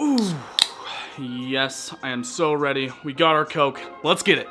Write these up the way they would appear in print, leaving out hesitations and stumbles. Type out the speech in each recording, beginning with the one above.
Ooh, yes, I am so ready. We got our Coke. Let's get it.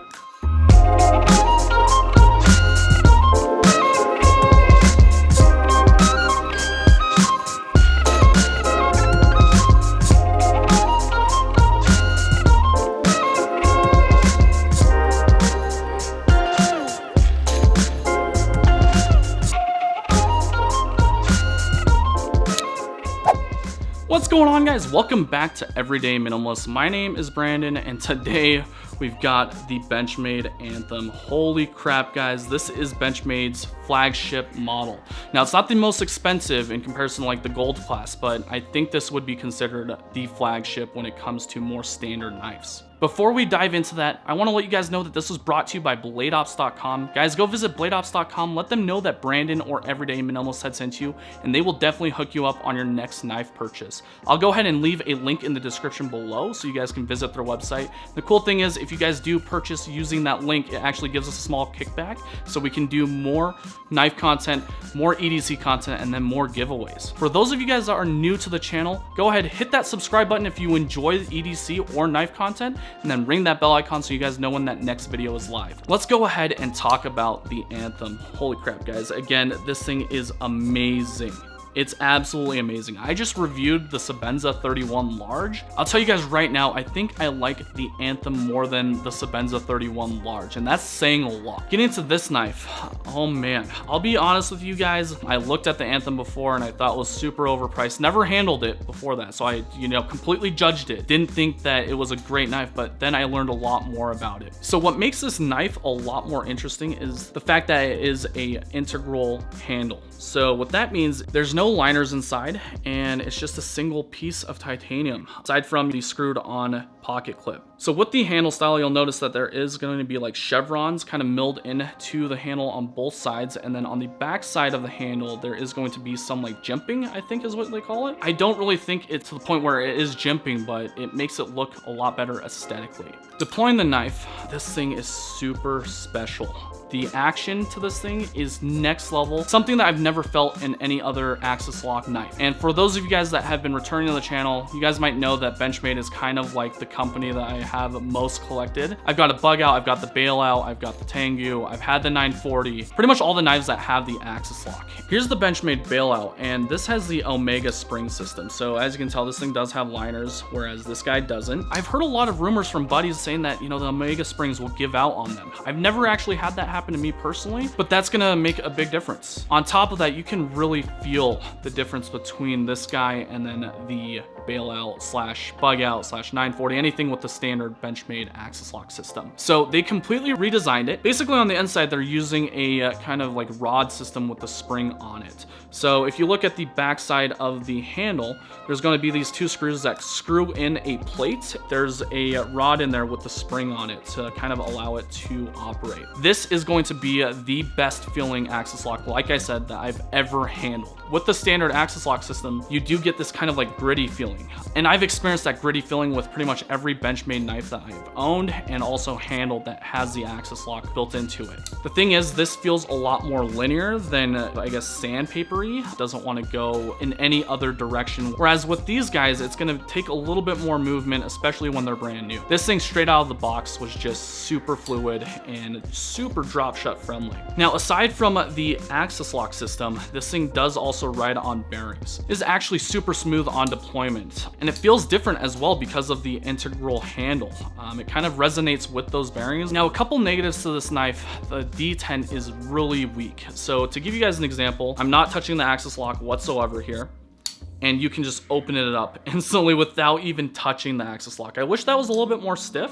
What's going on, guys? Welcome back to Everyday Minimalist. My name is Brandon, and today we've got the Benchmade Anthem. Holy crap, guys. This is Benchmade's flagship model. Now, it's not the most expensive in comparison to like the gold class, but I think this would be considered the flagship when it comes to more standard knives. Before we dive into that, I want to let you guys know that this was brought to you by bladeops.com. Guys, go visit bladeops.com. Let them know that Brandon or Everyday Minimalist had sent you, and they will definitely hook you up on your next knife purchase. I'll go ahead and leave a link in the description below so you guys can visit their website. The cool thing is, if you guys do purchase using that link, it actually gives us a small kickback so we can do more knife content, more EDC content, and then more giveaways. For those of you guys that are new to the channel, go ahead, hit that subscribe button if you enjoy the EDC or knife content, and then ring that bell icon so you guys know when that next video is live. Let's go ahead and talk about the Anthem. Holy crap, guys. Again, this thing is amazing. It's absolutely amazing. I just reviewed the Sebenza 31 large. I'll tell you guys right now, I think I like the Anthem more than the Sebenza 31 large, and that's saying a lot. Getting into this knife, oh man. I'll be honest with you guys, I looked at the Anthem before and I thought it was super overpriced. Never handled it before that, so I, completely judged it. Didn't think that it was a great knife, but then I learned a lot more about it. So what makes this knife a lot more interesting is the fact that it is a integral handle. So what that means, there's no liners inside, and it's just a single piece of titanium, aside from the screwed on pocket clip. So with the handle style, you'll notice that there is going to be like chevrons kind of milled into the handle on both sides, and then on the back side of the handle, there is going to be some like jimping, I think is what they call it. I don't really think it's to the point where it is jimping, but it makes it look a lot better aesthetically. Deploying the knife, this thing is super special. The action to this thing is next level, something that I've never felt in any other Axis lock knife. And for those of you guys that have been returning to the channel, you guys might know that Benchmade is kind of like the company that I have most collected. I've got a bug out, I've got the bailout, I've got the Tengu, I've had the 940, pretty much all the knives that have the Axis lock. Here's the Benchmade bailout, and this has the Omega spring system. So as you can tell, this thing does have liners, whereas this guy doesn't. I've heard a lot of rumors from buddies saying that, the Omega springs will give out on them. I've never actually had that happen to me personally, but that's gonna make a big difference. On top of that, you can really feel the difference between this guy and then the bailout slash bug out slash 940, anything with the standard Benchmade Axis lock system. So they completely redesigned it. Basically on the inside, they're using a kind of like rod system with the spring on it. So if you look at the back side of the handle, there's going to be these two screws that screw in a plate. There's a rod in there with the spring on it to kind of allow it to operate. This is going to be the best feeling Axis lock, like I said, that I've ever handled. With the standard Axis lock system, you do get this kind of like gritty feeling. And I've experienced that gritty feeling with pretty much every Benchmade knife that I've owned and also handled that has the Axis lock built into it. The thing is, this feels a lot more linear than, I guess, sandpapery. It doesn't want to go in any other direction. Whereas with these guys, it's going to take a little bit more movement, especially when they're brand new. This thing straight out of the box was just super fluid and super drop shut friendly. Now, aside from the Axis lock system, this thing does also ride on bearings. It is actually super smooth on deployment, and it feels different as well because of the integral handle. It kind of resonates with those bearings. Now, a couple negatives to this knife, the D10 is really weak. So to give you guys an example, I'm not touching the Axis lock whatsoever here, and you can just open it up instantly without even touching the Axis lock. I wish that was a little bit more stiff.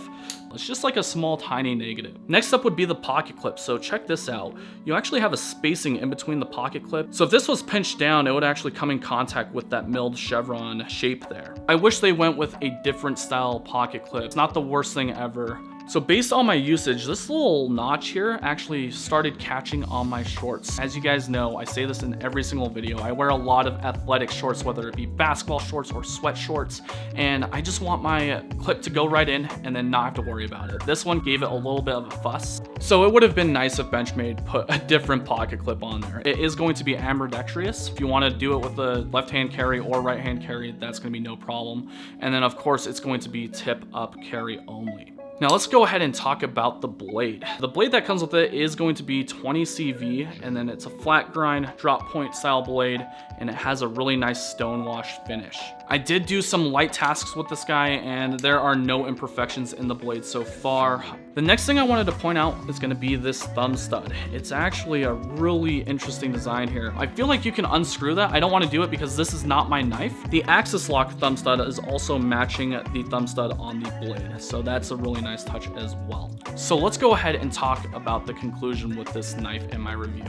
It's just like a small tiny negative. Next up would be the pocket clip. So check this out. You actually have a spacing in between the pocket clip. So if this was pinched down, it would actually come in contact with that milled chevron shape there. I wish they went with a different style pocket clip. It's not the worst thing ever. So based on my usage, this little notch here actually started catching on my shorts. As you guys know, I say this in every single video, I wear a lot of athletic shorts, whether it be basketball shorts or sweat shorts, and I just want my clip to go right in and then not have to worry about it. This one gave it a little bit of a fuss. So it would have been nice if Benchmade put a different pocket clip on there. It is going to be ambidextrous. If you want to do it with a left-hand carry or right-hand carry, that's going to be no problem. And then of course it's going to be tip up carry only. Now let's go ahead and talk about the blade. The blade that comes with it is going to be 20 CV, and then it's a flat grind drop point style blade, and it has a really nice stonewash finish. I did do some light tasks with this guy, and there are no imperfections in the blade so far. The next thing I wanted to point out is going to be this thumb stud. It's actually a really interesting design here. I feel like you can unscrew that. I don't want to do it because this is not my knife. The axis lock thumb stud is also matching the thumb stud on the blade, so that's a really nice touch as well. So let's go ahead and talk about the conclusion with this knife in my review.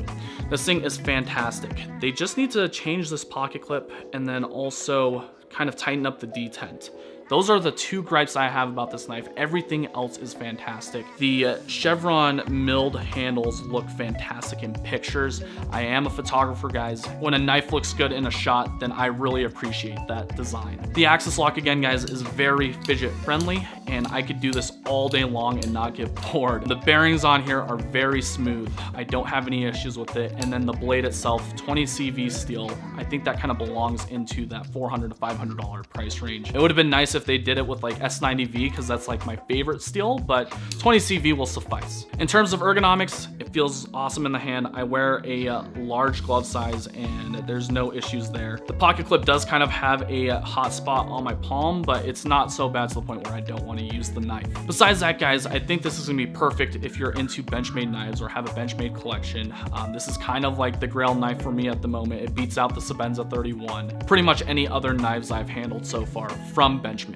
This thing is fantastic. They just need to change this pocket clip and then also kind of tighten up the detent. Those are the two gripes I have about this knife. Everything else is fantastic. The chevron milled handles look fantastic in pictures. I am a photographer, guys. When a knife looks good in a shot, then I really appreciate that design. The axis lock, again, guys, is very fidget friendly, and I could do this all day long and not get bored. The bearings on here are very smooth. I don't have any issues with it. And then the blade itself, 20 CV steel. I think that kind of belongs into that $400 to $500 price range. It would have been nice if they did it with like S90V, because that's like my favorite steel, but 20 CV will suffice. In terms of ergonomics, it feels awesome in the hand. I wear a large glove size and there's no issues there. The pocket clip does kind of have a hot spot on my palm, but it's not so bad to the point where I don't want to use the knife. Besides that, guys, I think this is gonna be perfect if you're into Benchmade knives or have a Benchmade collection. This is kind of like the grail knife for me at the moment. It beats out the Sebenza 31, pretty much any other knives I've handled so far from Benchmade.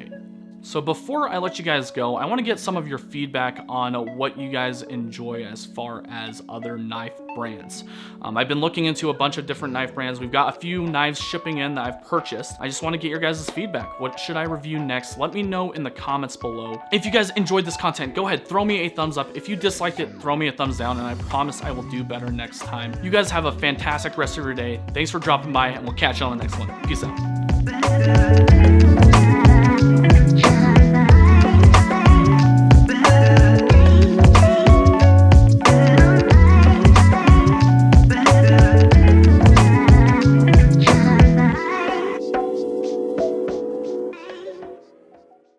So before I let you guys go, I want to get some of your feedback on what you guys enjoy as far as other knife brands. I've been looking into a bunch of different knife brands. We've got a few knives shipping in that I've purchased. I just want to get your guys' feedback. What should I review next? Let me know in the comments below. If you guys enjoyed this content, go ahead, throw me a thumbs up. If you disliked it, throw me a thumbs down, and I promise I will do better next time. You guys have a fantastic rest of your day. Thanks for dropping by, and we'll catch you on the next one. Peace out.